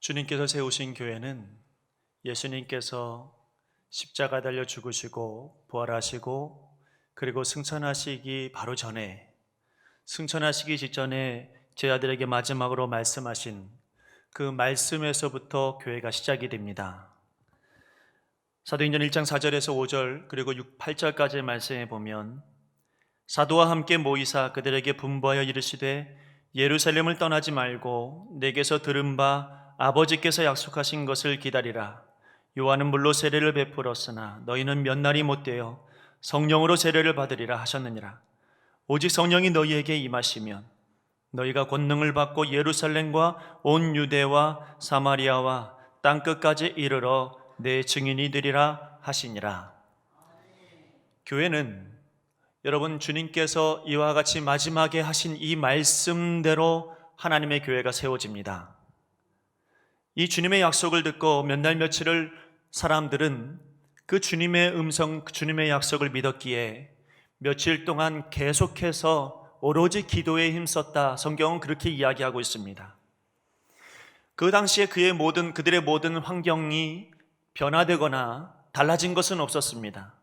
주님께서 세우신 교회는 예수님께서 십자가 달려 죽으시고 부활하시고 그리고 승천하시기 바로 전에, 승천하시기 직전에 제 아들에게 마지막으로 말씀하신 그 말씀에서부터 교회가 시작이 됩니다. 사도행전 1장 4절에서 5절 그리고 6, 8절까지의 말씀에 보면, 사도와 함께 모이사 그들에게 분부하여 이르시되 예루살렘을 떠나지 말고 내게서 들은 바 아버지께서 약속하신 것을 기다리라. 요한은 물로 세례를 베풀었으나 너희는 몇 날이 못되어 성령으로 세례를 받으리라 하셨느니라. 오직 성령이 너희에게 임하시면 너희가 권능을 받고 예루살렘과 온 유대와 사마리아와 땅끝까지 이르러 내 증인이 되리라 하시니라. 교회는 여러분, 주님께서 이와 같이 마지막에 하신 이 말씀대로 하나님의 교회가 세워집니다. 이 주님의 약속을 듣고 몇 날 며칠을 사람들은 그 주님의 음성, 그 주님의 약속을 믿었기에 며칠 동안 계속해서 오로지 기도에 힘썼다. 성경은 그렇게 이야기하고 있습니다. 그 당시에 그들의 모든 환경이 변화되거나 달라진 것은 없었습니다.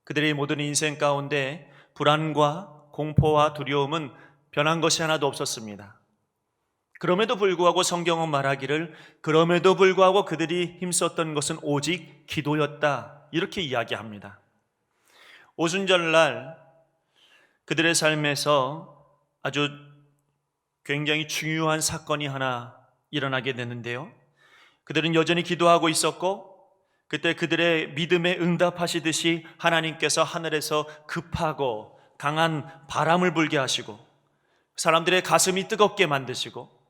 그들의 모든 인생 가운데 불안과 공포와 두려움은 변한 것이 하나도 없었습니다. 그럼에도 불구하고 성경은 말하기를 그럼에도 불구하고 그들이 힘썼던 것은 오직 기도였다, 이렇게 이야기합니다. 오순절날 그들의 삶에서 아주 굉장히 중요한 사건이 하나 일어나게 되는데요, 그들은 여전히 기도하고 있었고 그때 그들의 믿음에 응답하시듯이 하나님께서 하늘에서 급하고 강한 바람을 불게 하시고 사람들의 가슴이 뜨겁게 만드시고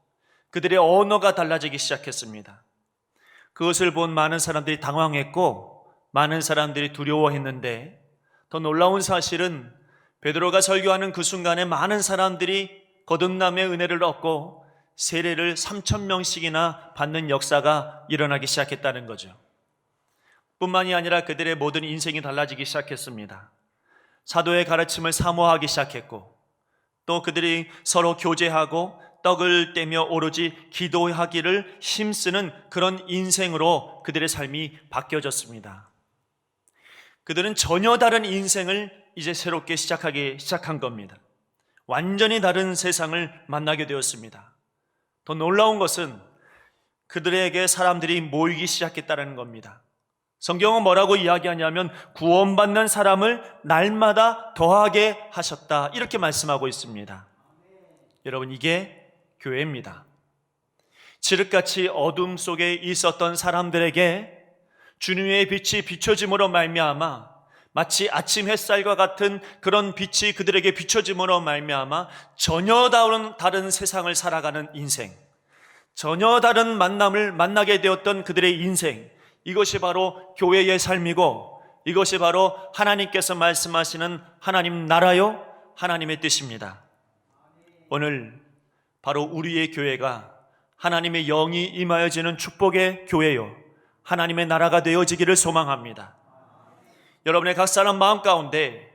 그들의 언어가 달라지기 시작했습니다. 그것을 본 많은 사람들이 당황했고 많은 사람들이 두려워했는데, 더 놀라운 사실은 베드로가 설교하는 그 순간에 많은 사람들이 거듭남의 은혜를 얻고 세례를 3,000명씩이나 받는 역사가 일어나기 시작했다는 거죠. 뿐만이 아니라 그들의 모든 인생이 달라지기 시작했습니다. 사도의 가르침을 사모하기 시작했고 또 그들이 서로 교제하고 떡을 떼며 오로지 기도하기를 힘쓰는 그런 인생으로 그들의 삶이 바뀌어졌습니다. 그들은 전혀 다른 인생을 이제 새롭게 시작한 겁니다. 완전히 다른 세상을 만나게 되었습니다. 더 놀라운 것은 그들에게 사람들이 모이기 시작했다는 겁니다. 성경은 뭐라고 이야기하냐면 구원받는 사람을 날마다 더하게 하셨다, 이렇게 말씀하고 있습니다. 여러분, 이게 교회입니다. 칠흑같이 어둠 속에 있었던 사람들에게 주님의 빛이 비춰짐으로 말미암아 마치 아침 햇살과 같은 그런 빛이 그들에게 비춰짐으로 말미암아 전혀 다른 세상을 살아가는 인생, 전혀 다른 만남을 만나게 되었던 그들의 인생, 이것이 바로 교회의 삶이고 이것이 바로 하나님께서 말씀하시는 하나님 나라요 하나님의 뜻입니다. 오늘 바로 우리의 교회가 하나님의 영이 임하여지는 축복의 교회요 하나님의 나라가 되어지기를 소망합니다. 여러분의 각 사람 마음 가운데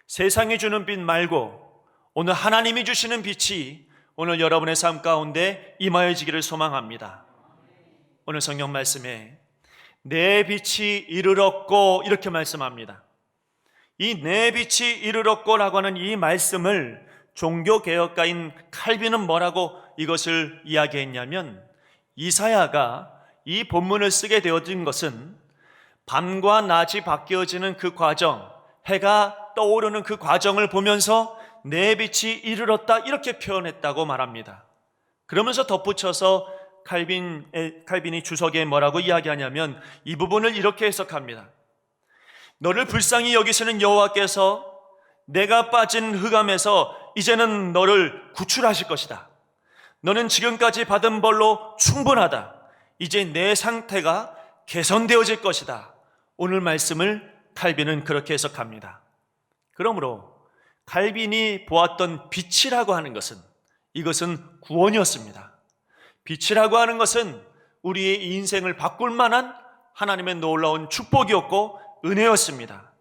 세상이 주는 빛 말고 오늘 하나님이 주시는 빛이 오늘 여러분의 삶 가운데 임하여지기를 소망합니다. 오늘 성경 말씀에 내 빛이 이르렀고, 이렇게 말씀합니다. 이 내 빛이 이르렀고라고 하는 이 말씀을 종교개혁가인 칼빈은 뭐라고 이것을 이야기했냐면, 이사야가 이 본문을 쓰게 되어진 것은 밤과 낮이 바뀌어지는 그 과정, 해가 떠오르는 그 과정을 보면서 내 빛이 이르렀다, 이렇게 표현했다고 말합니다. 그러면서 덧붙여서 칼빈이 주석에 뭐라고 이야기하냐면 이 부분을 이렇게 해석합니다. 너를 불쌍히 여기시는 여호와께서 내가 빠진 흑암에서 이제는 너를 구출하실 것이다. 너는 지금까지 받은 벌로 충분하다. 이제 내 상태가 개선되어질 것이다. 오늘 말씀을 칼빈은 그렇게 해석합니다. 그러므로 칼빈이 보았던 빛이라고 하는 것은 이것은 구원이었습니다. 빛이라고 하는 것은 우리의 인생을 바꿀 만한 하나님의 놀라운 축복이었고 은혜였습니다.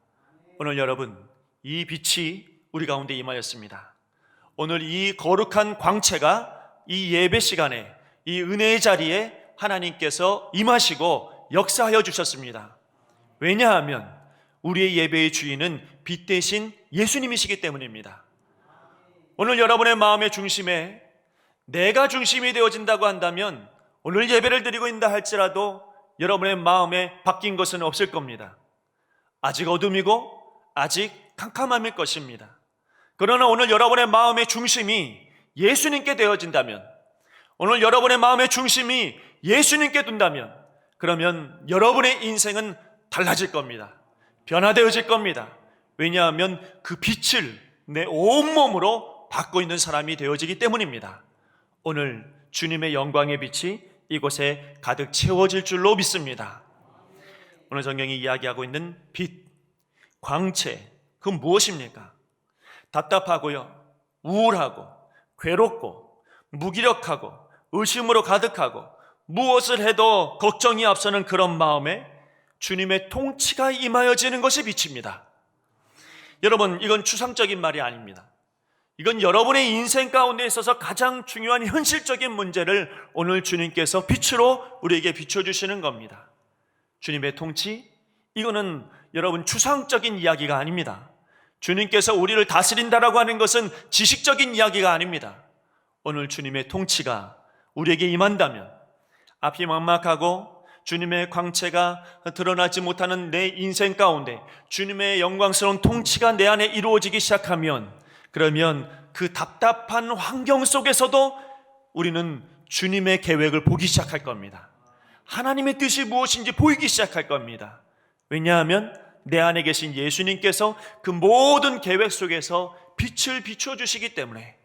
오늘 여러분, 이 빛이 우리 가운데 임하였습니다. 오늘 이 거룩한 광채가 이 예배 시간에 이 은혜의 자리에 하나님께서 임하시고 역사하여 주셨습니다. 왜냐하면 우리의 예배의 주인은 빛 대신 예수님이시기 때문입니다. 오늘 여러분의 마음의 중심에 내가 중심이 되어진다고 한다면 오늘 예배를 드리고 있다 할지라도 여러분의 마음에 바뀐 것은 없을 겁니다. 아직 어둠이고 아직 캄캄함일 것입니다. 그러나 오늘 여러분의 마음의 중심이 예수님께 되어진다면, 오늘 여러분의 마음의 중심이 예수님께 둔다면, 그러면 여러분의 인생은 달라질 겁니다. 변화되어질 겁니다. 왜냐하면 그 빛을 내 온몸으로 받고 있는 사람이 되어지기 때문입니다. 오늘 주님의 영광의 빛이 이곳에 가득 채워질 줄로 믿습니다. 오늘 성경이 이야기하고 있는 빛, 광채, 그 무엇입니까? 답답하고요, 우울하고 괴롭고 무기력하고 의심으로 가득하고 무엇을 해도 걱정이 앞서는 그런 마음에 주님의 통치가 임하여지는 것이 빛입니다. 여러분, 이건 추상적인 말이 아닙니다. 이건 여러분의 인생 가운데 있어서 가장 중요한 현실적인 문제를 오늘 주님께서 빛으로 우리에게 비춰주시는 겁니다. 주님의 통치, 이거는 여러분 추상적인 이야기가 아닙니다. 주님께서 우리를 다스린다라고 하는 것은 지식적인 이야기가 아닙니다. 오늘 주님의 통치가 우리에게 임한다면 앞이 막막하고 주님의 광채가 드러나지 못하는 내 인생 가운데 주님의 영광스러운 통치가 내 안에 이루어지기 시작하면, 그러면 그 답답한 환경 속에서도 우리는 주님의 계획을 보기 시작할 겁니다. 하나님의 뜻이 무엇인지 보이기 시작할 겁니다. 왜냐하면 내 안에 계신 예수님께서 그 모든 계획 속에서 빛을 비춰주시기 때문에.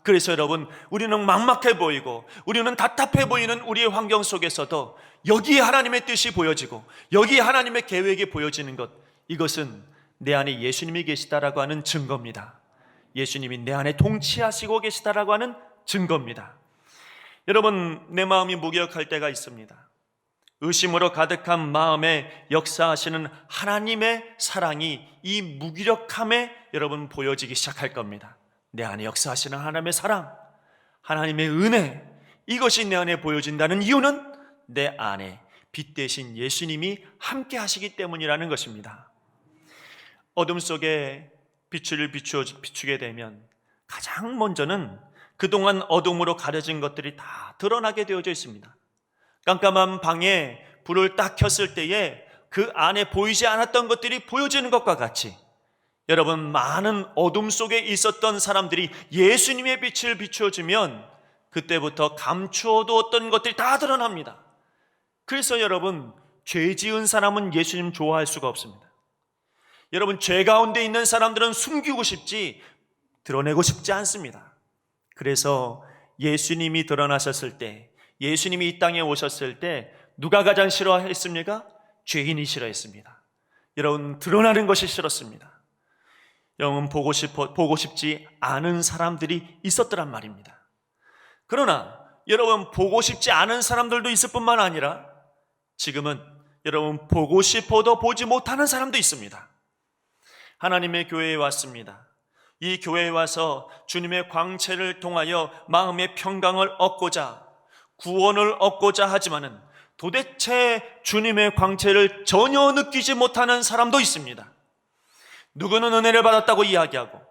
그래서 여러분, 우리는 막막해 보이고 우리는 답답해 보이는 우리의 환경 속에서도 여기에 하나님의 뜻이 보여지고 여기에 하나님의 계획이 보여지는 것, 이것은 내 안에 예수님이 계시다라고 하는 증거입니다. 예수님이 내 안에 통치하시고 계시다라고 하는 증거입니다. 여러분, 내 마음이 무기력할 때가 있습니다. 의심으로 가득한 마음에 역사하시는 하나님의 사랑이 이 무기력함에 여러분 보여지기 시작할 겁니다. 내 안에 역사하시는 하나님의 사랑, 하나님의 은혜, 이것이 내 안에 보여진다는 이유는 내 안에 빛 대신 예수님이 함께 하시기 때문이라는 것입니다. 어둠 속에 빛을 비추게 되면 가장 먼저는 그동안 어둠으로 가려진 것들이 다 드러나게 되어져 있습니다. 깜깜한 방에 불을 딱 켰을 때에 그 안에 보이지 않았던 것들이 보여지는 것과 같이, 여러분, 많은 어둠 속에 있었던 사람들이 예수님의 빛을 비춰주면 그때부터 감추어두었던 것들이 다 드러납니다. 그래서 여러분, 죄 지은 사람은 예수님 좋아할 수가 없습니다. 여러분, 죄 가운데 있는 사람들은 숨기고 싶지 드러내고 싶지 않습니다. 그래서 예수님이 드러나셨을 때, 예수님이 이 땅에 오셨을 때 누가 가장 싫어했습니까? 죄인이 싫어했습니다. 여러분, 드러나는 것이 싫었습니다. 여러분, 보고 싶지 않은 사람들이 있었더란 말입니다. 그러나 여러분, 보고 싶지 않은 사람들도 있을 뿐만 아니라 지금은 여러분, 보고 싶어도 보지 못하는 사람도 있습니다. 하나님의 교회에 왔습니다. 이 교회에 와서 주님의 광채를 통하여 마음의 평강을 얻고자, 구원을 얻고자 하지만은 도대체 주님의 광채를 전혀 느끼지 못하는 사람도 있습니다. 누구는 은혜를 받았다고 이야기하고,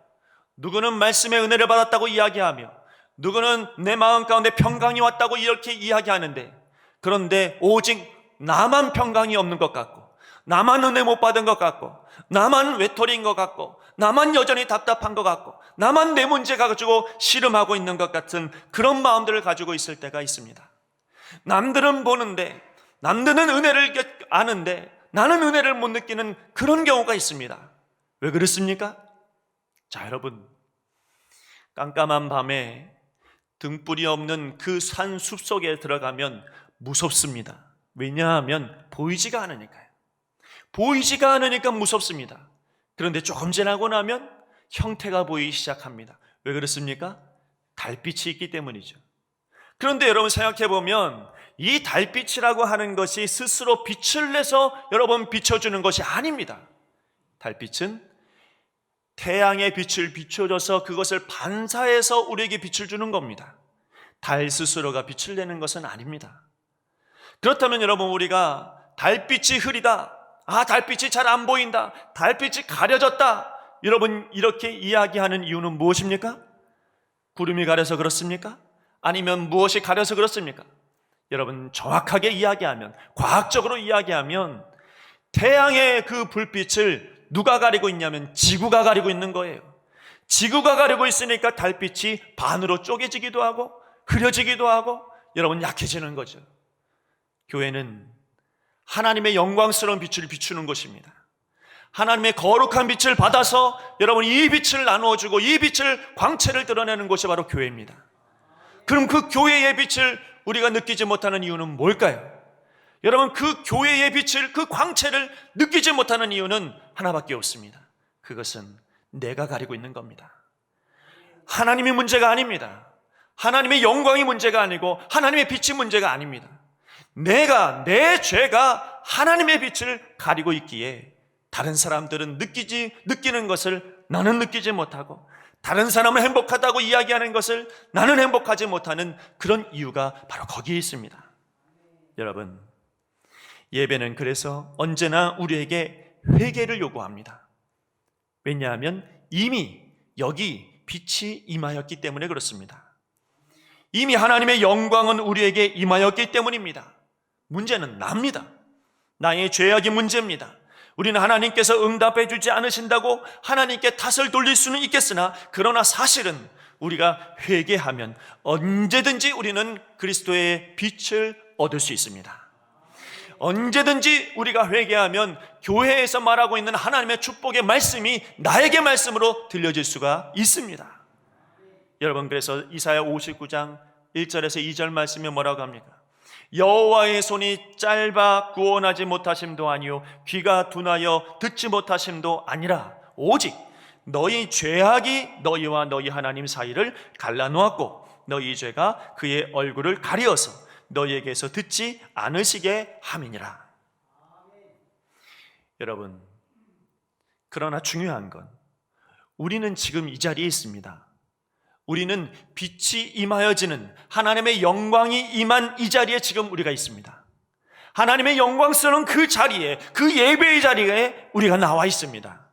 누구는 말씀의 은혜를 받았다고 이야기하며, 누구는 내 마음 가운데 평강이 왔다고 이렇게 이야기하는데, 그런데 오직 나만 평강이 없는 것 같고, 나만 은혜 못 받은 것 같고, 나만 외톨이인 것 같고, 나만 여전히 답답한 것 같고, 나만 내 문제 가지고 씨름하고 있는 것 같은 그런 마음들을 가지고 있을 때가 있습니다. 남들은 보는데, 남들은 은혜를 아는데 나는 은혜를 못 느끼는 그런 경우가 있습니다. 왜 그렇습니까? 자, 여러분, 깜깜한 밤에 등불이 없는 그 산 숲속에 들어가면 무섭습니다. 왜냐하면 보이지가 않으니까요. 보이지가 않으니까 무섭습니다. 그런데 조금 지나고 나면 형태가 보이기 시작합니다. 왜 그렇습니까? 달빛이 있기 때문이죠. 그런데 여러분, 생각해보면 이 달빛이라고 하는 것이 스스로 빛을 내서 여러분 비춰주는 것이 아닙니다. 달빛은 태양의 빛을 비춰줘서 그것을 반사해서 우리에게 빛을 주는 겁니다. 달 스스로가 빛을 내는 것은 아닙니다. 그렇다면 여러분, 우리가 달빛이 흐리다, 달빛이 잘 안 보인다, 달빛이 가려졌다, 여러분 이렇게 이야기하는 이유는 무엇입니까? 구름이 가려서 그렇습니까? 아니면 무엇이 가려서 그렇습니까? 여러분, 정확하게 이야기하면, 과학적으로 이야기하면 태양의 그 불빛을 누가 가리고 있냐면 지구가 가리고 있는 거예요. 지구가 가리고 있으니까 달빛이 반으로 쪼개지기도 하고 흐려지기도 하고 여러분 약해지는 거죠. 교회는 하나님의 영광스러운 빛을 비추는 것입니다. 하나님의 거룩한 빛을 받아서 여러분 이 빛을 나누어주고 이 빛을, 광채를 드러내는 것이 바로 교회입니다. 그럼 그 교회의 빛을 우리가 느끼지 못하는 이유는 뭘까요? 여러분, 그 교회의 빛을, 그 광채를 느끼지 못하는 이유는 하나밖에 없습니다. 그것은 내가 가리고 있는 겁니다. 하나님의 문제가 아닙니다. 하나님의 영광이 문제가 아니고 하나님의 빛이 문제가 아닙니다. 내 죄가 하나님의 빛을 가리고 있기에 다른 사람들은 느끼는 것을 나는 느끼지 못하고, 다른 사람은 행복하다고 이야기하는 것을 나는 행복하지 못하는 그런 이유가 바로 거기에 있습니다. 여러분, 예배는 그래서 언제나 우리에게 회개를 요구합니다. 왜냐하면 이미 여기 빛이 임하였기 때문에 그렇습니다. 이미 하나님의 영광은 우리에게 임하였기 때문입니다. 문제는 납니다. 나의 죄악이 문제입니다. 우리는 하나님께서 응답해 주지 않으신다고 하나님께 탓을 돌릴 수는 있겠으나, 그러나 사실은 우리가 회개하면 언제든지 우리는 그리스도의 빛을 얻을 수 있습니다. 언제든지 우리가 회개하면 교회에서 말하고 있는 하나님의 축복의 말씀이 나에게 말씀으로 들려질 수가 있습니다. 여러분, 그래서 이사야 59장 1절에서 2절 말씀이 뭐라고 합니까? 여호와의 손이 짧아 구원하지 못하심도 아니요 귀가 둔하여 듣지 못하심도 아니라 오직 너희 죄악이 너희와 너희 하나님 사이를 갈라놓았고 너희 죄가 그의 얼굴을 가리어서 너희에게서 듣지 않으시게 함이니라. 여러분, 그러나 중요한 건 우리는 지금 이 자리에 있습니다. 우리는 빛이 임하여지는 하나님의 영광이 임한 이 자리에 지금 우리가 있습니다. 하나님의 영광스러운 그 자리에, 그 예배의 자리에 우리가 나와 있습니다.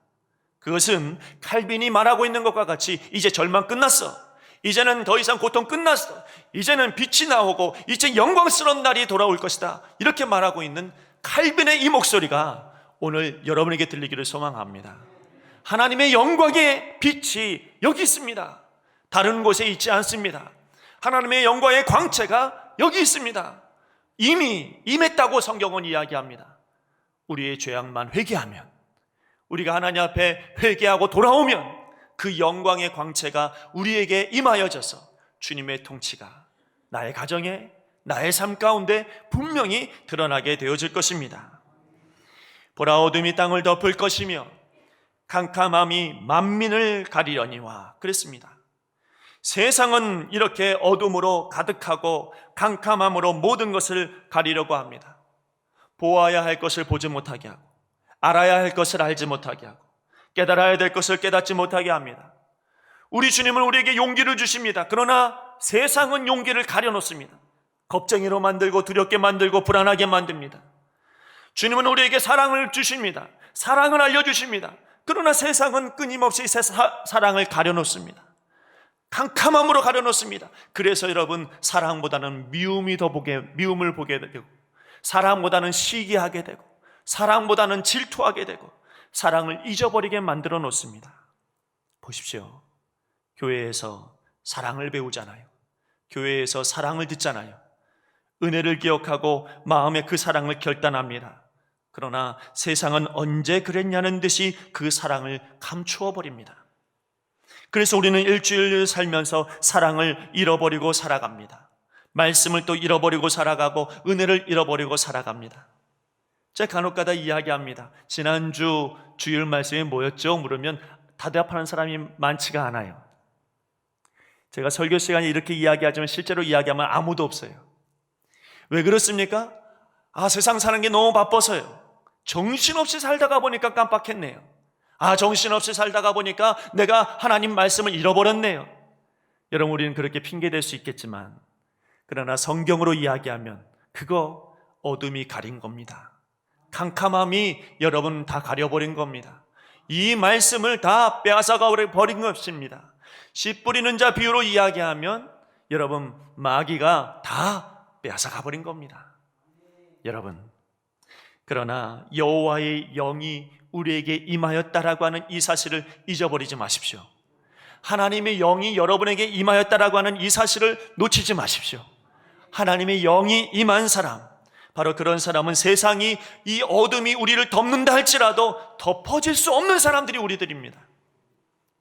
그것은 칼빈이 말하고 있는 것과 같이 이제 절망 끝났어, 이제는 더 이상 고통 끝났어, 이제는 빛이 나오고 이제 영광스러운 날이 돌아올 것이다, 이렇게 말하고 있는 칼빈의 이 목소리가 오늘 여러분에게 들리기를 소망합니다. 하나님의 영광의 빛이 여기 있습니다. 다른 곳에 있지 않습니다. 하나님의 영광의 광채가 여기 있습니다. 이미 임했다고 성경은 이야기합니다. 우리의 죄악만 회개하면, 우리가 하나님 앞에 회개하고 돌아오면 그 영광의 광채가 우리에게 임하여져서 주님의 통치가 나의 가정에, 나의 삶 가운데 분명히 드러나게 되어질 것입니다. 보라, 어둠이 땅을 덮을 것이며 캄캄함이 만민을 가리려니와 그랬습니다. 세상은 이렇게 어둠으로 가득하고 캄캄함으로 모든 것을 가리려고 합니다. 보아야 할 것을 보지 못하게 하고, 알아야 할 것을 알지 못하게 하고, 깨달아야 될 것을 깨닫지 못하게 합니다. 우리 주님은 우리에게 용기를 주십니다. 그러나 세상은 용기를 가려놓습니다. 겁쟁이로 만들고 두렵게 만들고 불안하게 만듭니다. 주님은 우리에게 사랑을 주십니다. 사랑을 알려주십니다. 그러나 세상은 끊임없이 사랑을 가려놓습니다. 캄캄함으로 가려놓습니다. 그래서 여러분, 사랑보다는 미움을 보게 되고, 사랑보다는 시기하게 되고, 사랑보다는 질투하게 되고, 사랑을 잊어버리게 만들어 놓습니다. 보십시오. 교회에서 사랑을 배우잖아요. 교회에서 사랑을 듣잖아요. 은혜를 기억하고 마음에 그 사랑을 결단합니다. 그러나 세상은 언제 그랬냐는 듯이 그 사랑을 감추어 버립니다. 그래서 우리는 일주일 살면서 사랑을 잃어버리고 살아갑니다. 말씀을 또 잃어버리고 살아가고 은혜를 잃어버리고 살아갑니다. 제가 간혹가다 이야기합니다. 지난주 주일 말씀이 뭐였죠? 물으면 대답하는 사람이 많지가 않아요. 제가 설교 시간에 이렇게 이야기하지만 실제로 이야기하면 아무도 없어요. 왜 그렇습니까? 세상 사는 게 너무 바빠서요. 정신없이 살다가 보니까 깜빡했네요. 정신없이 살다가 보니까 내가 하나님 말씀을 잃어버렸네요. 여러분, 우리는 그렇게 핑계댈 수 있겠지만, 그러나 성경으로 이야기하면 그거 어둠이 가린 겁니다. 캄캄함이 여러분 다 가려버린 겁니다. 이 말씀을 다 빼앗아가 버린 것입니다. 씨 뿌리는 자 비유로 이야기하면 여러분 마귀가 다 빼앗아가 버린 겁니다. 여러분, 그러나 여호와의 영이 우리에게 임하였다라고 하는 이 사실을 잊어버리지 마십시오. 하나님의 영이 여러분에게 임하였다라고 하는 이 사실을 놓치지 마십시오. 하나님의 영이 임한 사람, 바로 그런 사람은 세상이 이 어둠이 우리를 덮는다 할지라도 덮어질 수 없는 사람들이 우리들입니다.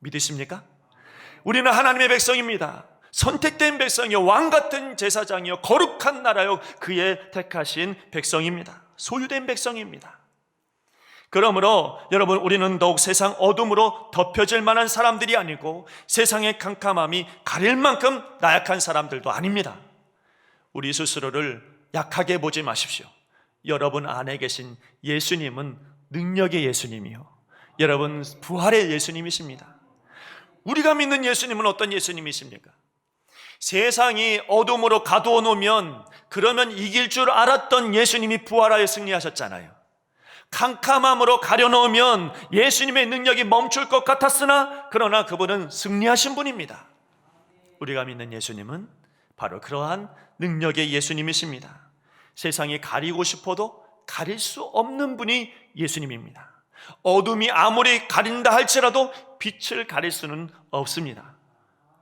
믿으십니까? 우리는 하나님의 백성입니다. 선택된 백성이요, 왕같은 제사장이요, 거룩한 나라요, 그의 택하신 백성입니다. 소유된 백성입니다. 그러므로 여러분, 우리는 더욱 세상 어둠으로 덮여질 만한 사람들이 아니고 세상의 캄캄함이 가릴 만큼 나약한 사람들도 아닙니다. 우리 스스로를 약하게 보지 마십시오. 여러분 안에 계신 예수님은 능력의 예수님이요, 여러분 부활의 예수님이십니다. 우리가 믿는 예수님은 어떤 예수님이십니까? 세상이 어둠으로 가두어 놓으면 그러면 이길 줄 알았던 예수님이 부활하여 승리하셨잖아요. 캄캄함으로 가려놓으면 예수님의 능력이 멈출 것 같았으나 그러나 그분은 승리하신 분입니다. 우리가 믿는 예수님은 바로 그러한 능력의 예수님이십니다. 세상이 가리고 싶어도 가릴 수 없는 분이 예수님입니다. 어둠이 아무리 가린다 할지라도 빛을 가릴 수는 없습니다.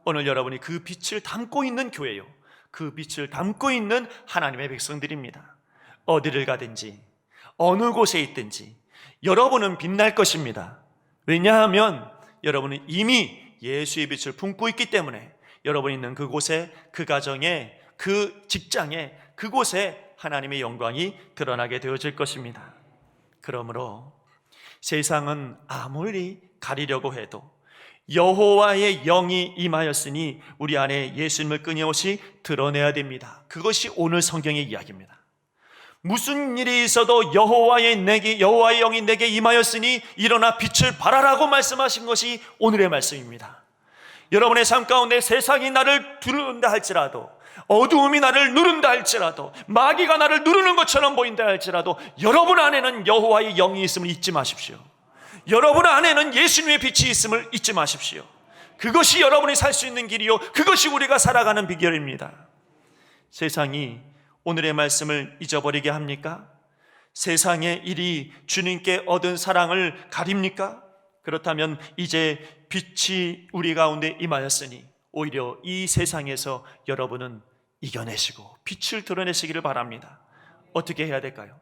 오늘 여러분이 그 빛을 담고 있는 교회요, 그 빛을 담고 있는 하나님의 백성들입니다. 어디를 가든지 어느 곳에 있든지 여러분은 빛날 것입니다. 왜냐하면 여러분은 이미 예수의 빛을 품고 있기 때문에 여러분이 있는 그곳에, 그 가정에, 그 직장에, 그곳에 하나님의 영광이 드러나게 되어질 것입니다. 그러므로 세상은 아무리 가리려고 해도 여호와의 영이 임하였으니 우리 안에 예수님을 끊임없이 드러내야 됩니다. 그것이 오늘 성경의 이야기입니다. 무슨 일이 있어도 여호와의 영이 내게 임하였으니 일어나 빛을 발하라고 말씀하신 것이 오늘의 말씀입니다. 여러분의 삶 가운데 세상이 나를 두른다 할지라도, 어두움이 나를 누른다 할지라도, 마귀가 나를 누르는 것처럼 보인다 할지라도 여러분 안에는 여호와의 영이 있음을 잊지 마십시오. 여러분 안에는 예수님의 빛이 있음을 잊지 마십시오. 그것이 여러분이 살 수 있는 길이요, 그것이 우리가 살아가는 비결입니다. 세상이 오늘의 말씀을 잊어버리게 합니까? 세상의 일이 주님께 얻은 사랑을 가립니까? 그렇다면 이제 빛이 우리 가운데 임하였으니 오히려 이 세상에서 여러분은 이겨내시고 빛을 드러내시기를 바랍니다. 어떻게 해야 될까요?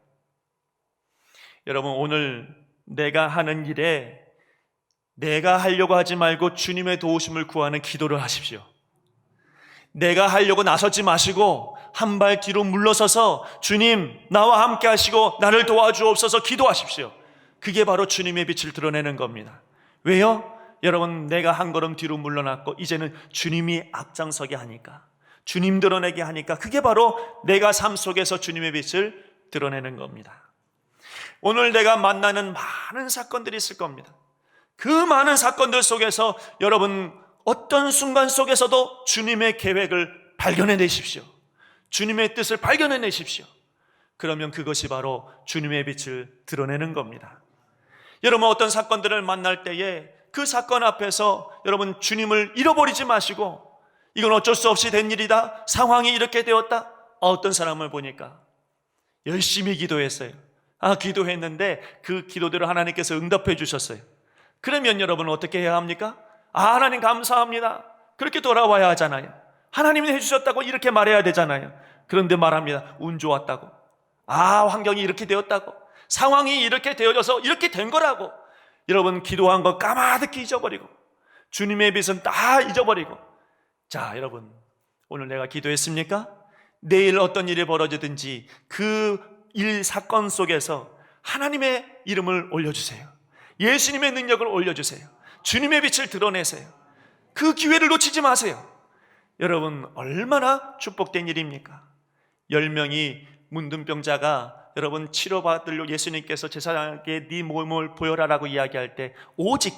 여러분, 오늘 내가 하는 일에 내가 하려고 하지 말고 주님의 도우심을 구하는 기도를 하십시오. 내가 하려고 나서지 마시고 한 발 뒤로 물러서서 주님 나와 함께 하시고 나를 도와주옵소서 기도하십시오. 그게 바로 주님의 빛을 드러내는 겁니다. 왜요? 여러분, 내가 한 걸음 뒤로 물러났고 이제는 주님이 앞장서게 하니까, 주님 드러내게 하니까 그게 바로 내가 삶 속에서 주님의 빛을 드러내는 겁니다. 오늘 내가 만나는 많은 사건들이 있을 겁니다. 그 많은 사건들 속에서 여러분 어떤 순간 속에서도 주님의 계획을 발견해내십시오. 주님의 뜻을 발견해내십시오. 그러면 그것이 바로 주님의 빛을 드러내는 겁니다. 여러분, 어떤 사건들을 만날 때에 그 사건 앞에서 여러분 주님을 잃어버리지 마시고 이건 어쩔 수 없이 된 일이다, 상황이 이렇게 되었다. 어떤 사람을 보니까 열심히 기도했어요. 기도했는데 그 기도대로 하나님께서 응답해 주셨어요. 그러면 여러분 어떻게 해야 합니까? 하나님 감사합니다, 그렇게 돌아와야 하잖아요. 하나님이 해주셨다고 이렇게 말해야 되잖아요. 그런데 말합니다. 운 좋았다고, 환경이 이렇게 되었다고, 상황이 이렇게 되어져서 이렇게 된 거라고. 여러분, 기도한 거 까마득히 잊어버리고 주님의 빛은 다 잊어버리고. 자, 여러분, 오늘 내가 기도했습니까? 내일 어떤 일이 벌어지든지 그 일 사건 속에서 하나님의 이름을 올려주세요. 예수님의 능력을 올려주세요. 주님의 빛을 드러내세요. 그 기회를 놓치지 마세요. 여러분, 얼마나 축복된 일입니까? 10명이 문둥병자가 여러분 치료받으려고 예수님께서 제사장에게 네 몸을 보여라라고 이야기할 때 오직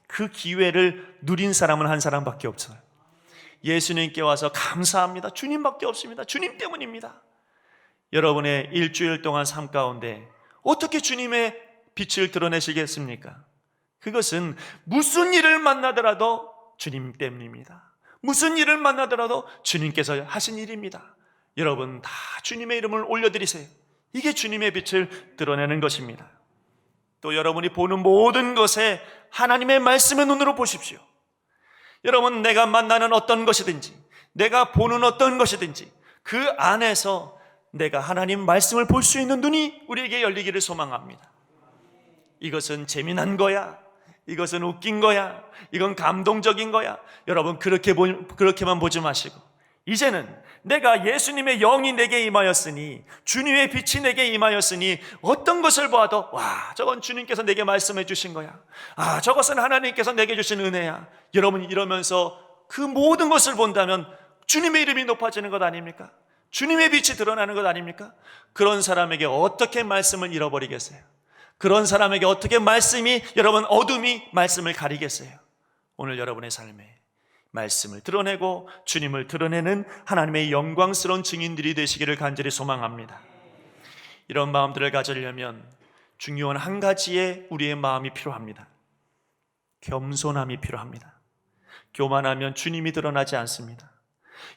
그 기회를 누린 사람은 한 사람밖에 없어요. 예수님께 와서 감사합니다, 주님밖에 없습니다, 주님 때문입니다. 여러분의 일주일 동안 삶 가운데 어떻게 주님의 빛을 드러내시겠습니까? 그것은 무슨 일을 만나더라도 주님 때문입니다. 무슨 일을 만나더라도 주님께서 하신 일입니다. 여러분 다 주님의 이름을 올려드리세요. 이게 주님의 빛을 드러내는 것입니다. 또 여러분이 보는 모든 것에 하나님의 말씀의 눈으로 보십시오. 여러분 내가 만나는 어떤 것이든지, 내가 보는 어떤 것이든지 그 안에서 내가 하나님 말씀을 볼 수 있는 눈이 우리에게 열리기를 소망합니다. 이것은 재미난 거야, 이것은 웃긴 거야, 이건 감동적인 거야, 여러분 그렇게만 보지 마시고 이제는 내가 예수님의 영이 내게 임하였으니, 주님의 빛이 내게 임하였으니 어떤 것을 보아도 와, 저건 주님께서 내게 말씀해 주신 거야, 아, 저것은 하나님께서 내게 주신 은혜야. 여러분 이러면서 그 모든 것을 본다면 주님의 이름이 높아지는 것 아닙니까? 주님의 빛이 드러나는 것 아닙니까? 그런 사람에게 어떻게 말씀을 잃어버리겠어요? 그런 사람에게 어떻게 여러분 어둠이 말씀을 가리겠어요? 오늘 여러분의 삶에 말씀을 드러내고 주님을 드러내는 하나님의 영광스러운 증인들이 되시기를 간절히 소망합니다. 이런 마음들을 가지려면 중요한 한 가지의 우리의 마음이 필요합니다. 겸손함이 필요합니다. 교만하면 주님이 드러나지 않습니다.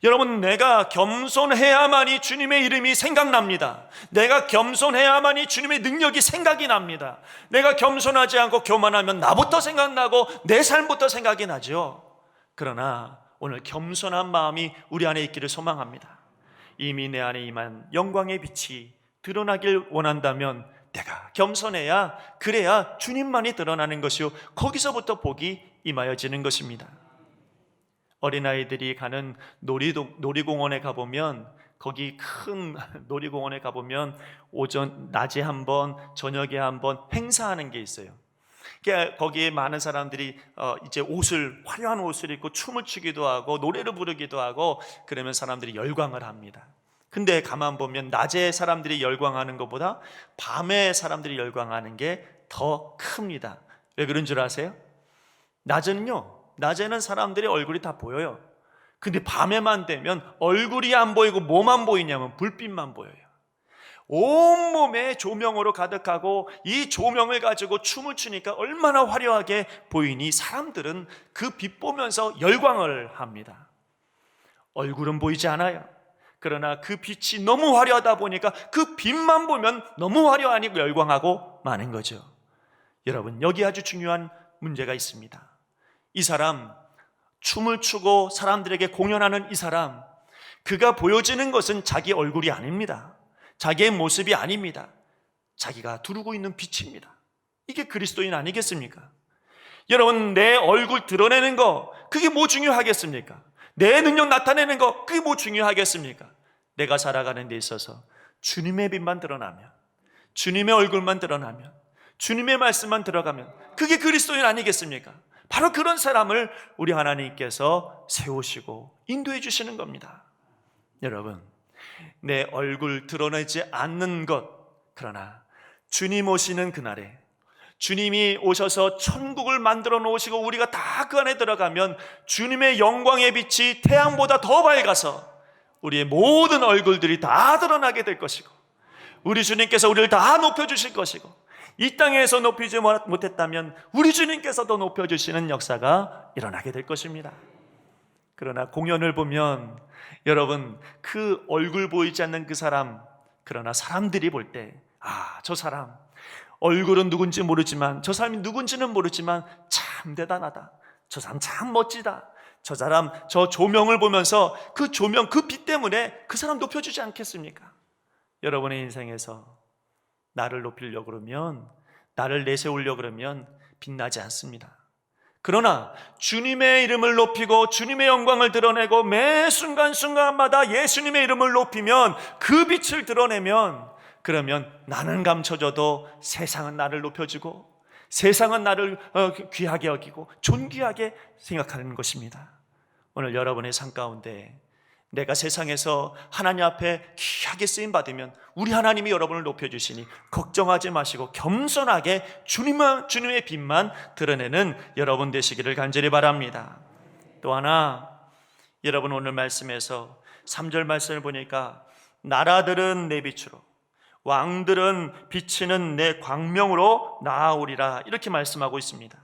여러분 내가 겸손해야만이 주님의 이름이 생각납니다. 내가 겸손해야만이 주님의 능력이 생각이 납니다. 내가 겸손하지 않고 교만하면 나부터 생각나고 내 삶부터 생각이 나죠. 그러나 오늘 겸손한 마음이 우리 안에 있기를 소망합니다. 이미 내 안에 임한 영광의 빛이 드러나길 원한다면 내가 겸손해야, 그래야 주님만이 드러나는 것이요 거기서부터 복이 임하여지는 것입니다. 어린아이들이 가는 놀이공원에 가보면, 거기 큰 놀이공원에 가보면 낮에 한 번, 저녁에 한 번 행사하는 게 있어요. 거기에 많은 사람들이 이제 화려한 옷을 입고 춤을 추기도 하고 노래를 부르기도 하고 그러면 사람들이 열광을 합니다. 근데 가만 보면 낮에 사람들이 열광하는 것보다 밤에 사람들이 열광하는 게 더 큽니다. 왜 그런 줄 아세요? 낮에는 사람들의 얼굴이 다 보여요. 근데 밤에만 되면 얼굴이 안 보이고 뭐만 보이냐면 불빛만 보여요. 온몸에 조명으로 가득하고 이 조명을 가지고 춤을 추니까 얼마나 화려하게 보이니 사람들은 그 빛 보면서 열광을 합니다. 얼굴은 보이지 않아요. 그러나 그 빛이 너무 화려하다 보니까 그 빛만 보면 너무 화려하니 열광하고 마는 거죠. 여러분 여기 아주 중요한 문제가 있습니다. 이 사람, 춤을 추고 사람들에게 공연하는 이 사람, 그가 보여지는 것은 자기 얼굴이 아닙니다. 자기의 모습이 아닙니다. 자기가 두르고 있는 빛입니다. 이게 그리스도인 아니겠습니까? 여러분 내 얼굴 드러내는 거 그게 뭐 중요하겠습니까? 내 능력 나타내는 거 그게 뭐 중요하겠습니까? 내가 살아가는 데 있어서 주님의 빛만 드러나면, 주님의 얼굴만 드러나면, 주님의 말씀만 들어가면 그게 그리스도인 아니겠습니까? 바로 그런 사람을 우리 하나님께서 세우시고 인도해 주시는 겁니다. 여러분 내 얼굴 드러내지 않는 것, 그러나 주님 오시는 그날에 주님이 오셔서 천국을 만들어 놓으시고 우리가 다 그 안에 들어가면 주님의 영광의 빛이 태양보다 더 밝아서 우리의 모든 얼굴들이 다 드러나게 될 것이고 우리 주님께서 우리를 다 높여주실 것이고 이 땅에서 높이지 못했다면 우리 주님께서도 높여주시는 역사가 일어나게 될 것입니다. 그러나 공연을 보면 여러분 그 얼굴 보이지 않는 그 사람, 그러나 사람들이 볼 때 저 사람 얼굴은 누군지 모르지만, 저 사람이 누군지는 모르지만 참 대단하다, 저 사람 참 멋지다, 저 사람 저 조명을 보면서 그 조명 그 빛 때문에 그 사람 높여주지 않겠습니까? 여러분의 인생에서 나를 높이려고 그러면, 나를 내세우려고 그러면 빛나지 않습니다. 그러나 주님의 이름을 높이고 주님의 영광을 드러내고 매 순간순간마다 예수님의 이름을 높이면, 그 빛을 드러내면, 그러면 나는 감춰져도 세상은 나를 높여주고 세상은 나를 귀하게 여기고 존귀하게 생각하는 것입니다. 오늘 여러분의 삶 가운데 내가 세상에서 하나님 앞에 귀하게 쓰임받으면 우리 하나님이 여러분을 높여주시니 걱정하지 마시고 겸손하게 주님의 빛만 드러내는 여러분 되시기를 간절히 바랍니다. 또 하나, 여러분 오늘 말씀에서 3절 말씀을 보니까 나라들은 내 빛으로, 왕들은 비치는 내 광명으로 나아오리라. 이렇게 말씀하고 있습니다.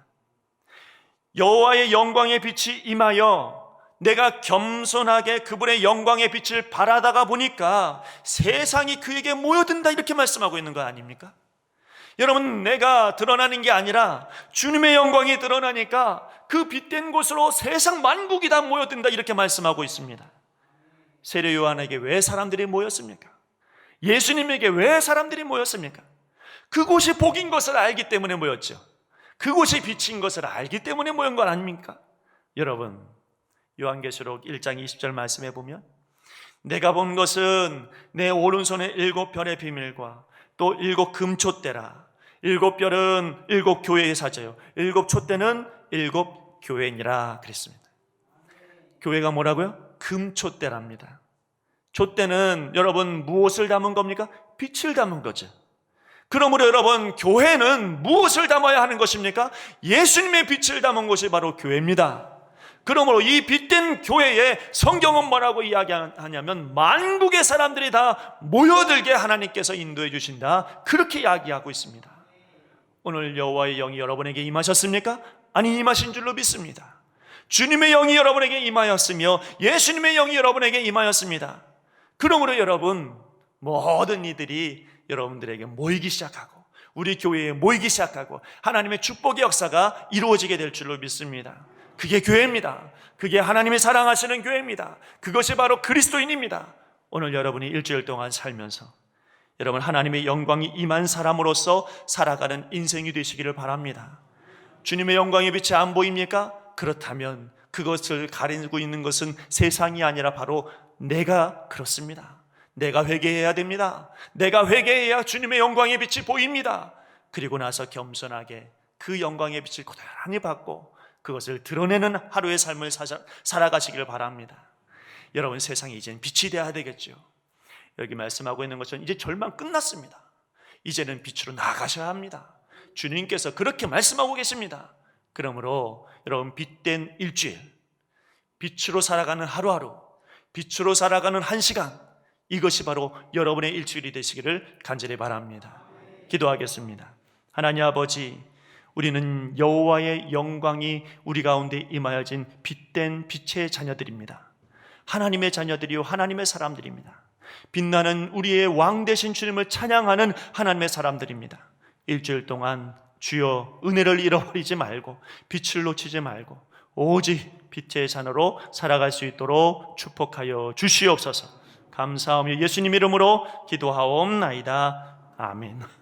여호와의 영광의 빛이 임하여 내가 겸손하게 그분의 영광의 빛을 바라다가 보니까 세상이 그에게 모여든다. 이렇게 말씀하고 있는 거 아닙니까? 여러분, 내가 드러나는 게 아니라 주님의 영광이 드러나니까 그 빛된 곳으로 세상 만국이 다 모여든다. 이렇게 말씀하고 있습니다. 세례 요한에게 왜 사람들이 모였습니까? 예수님에게 왜 사람들이 모였습니까? 그곳이 복인 것을 알기 때문에 모였죠. 그곳이 빛인 것을 알기 때문에 모인 것 아닙니까? 여러분, 요한계시록 1장 20절 말씀해 보면 내가 본 것은 내 오른손에 7별의 비밀과 또 7 금촛대라. 7별은 7 교회의 사자요, 7 촛대는 7 교회니라 그랬습니다. 교회가 뭐라고요? 금촛대랍니다. 촛대는 여러분 무엇을 담은 겁니까? 빛을 담은 거죠. 그러므로 여러분, 교회는 무엇을 담아야 하는 것입니까? 예수님의 빛을 담은 것이 바로 교회입니다. 그러므로 이 빛된 교회에 성경은 뭐라고 이야기하냐면 만국의 사람들이 다 모여들게 하나님께서 인도해 주신다. 그렇게 이야기하고 있습니다. 오늘 여호와의 영이 여러분에게 임하셨습니까? 아니, 임하신 줄로 믿습니다. 주님의 영이 여러분에게 임하였으며 예수님의 영이 여러분에게 임하였습니다. 그러므로 여러분, 모든 이들이 여러분들에게 모이기 시작하고 우리 교회에 모이기 시작하고 하나님의 축복의 역사가 이루어지게 될 줄로 믿습니다. 그게 교회입니다. 그게 하나님이 사랑하시는 교회입니다. 그것이 바로 그리스도인입니다. 오늘 여러분이 일주일 동안 살면서 여러분 하나님의 영광이 임한 사람으로서 살아가는 인생이 되시기를 바랍니다. 주님의 영광의 빛이 안 보입니까? 그렇다면 그것을 가리고 있는 것은 세상이 아니라 바로 내가 그렇습니다. 내가 회개해야 됩니다. 내가 회개해야 주님의 영광의 빛이 보입니다. 그리고 나서 겸손하게 그 영광의 빛을 고스란히 받고 그것을 드러내는 하루의 삶을 살아가시기를 바랍니다. 여러분, 세상이 이제는 빛이 되어야 되겠죠. 여기 말씀하고 있는 것처럼 이제 절망 끝났습니다. 이제는 빛으로 나아가셔야 합니다. 주님께서 그렇게 말씀하고 계십니다. 그러므로 여러분, 빛된 일주일, 빛으로 살아가는 하루하루, 빛으로 살아가는 한 시간, 이것이 바로 여러분의 일주일이 되시기를 간절히 바랍니다. 기도하겠습니다. 하나님 아버지, 우리는 여호와의 영광이 우리 가운데 임하여진 빛된 빛의 자녀들입니다. 하나님의 자녀들이요 하나님의 사람들입니다. 빛나는 우리의 왕 되신 주님을 찬양하는 하나님의 사람들입니다. 일주일 동안 주여 은혜를 잃어버리지 말고 빛을 놓치지 말고 오직 빛의 자녀로 살아갈 수 있도록 축복하여 주시옵소서. 감사하며 예수님 이름으로 기도하옵나이다. 아멘.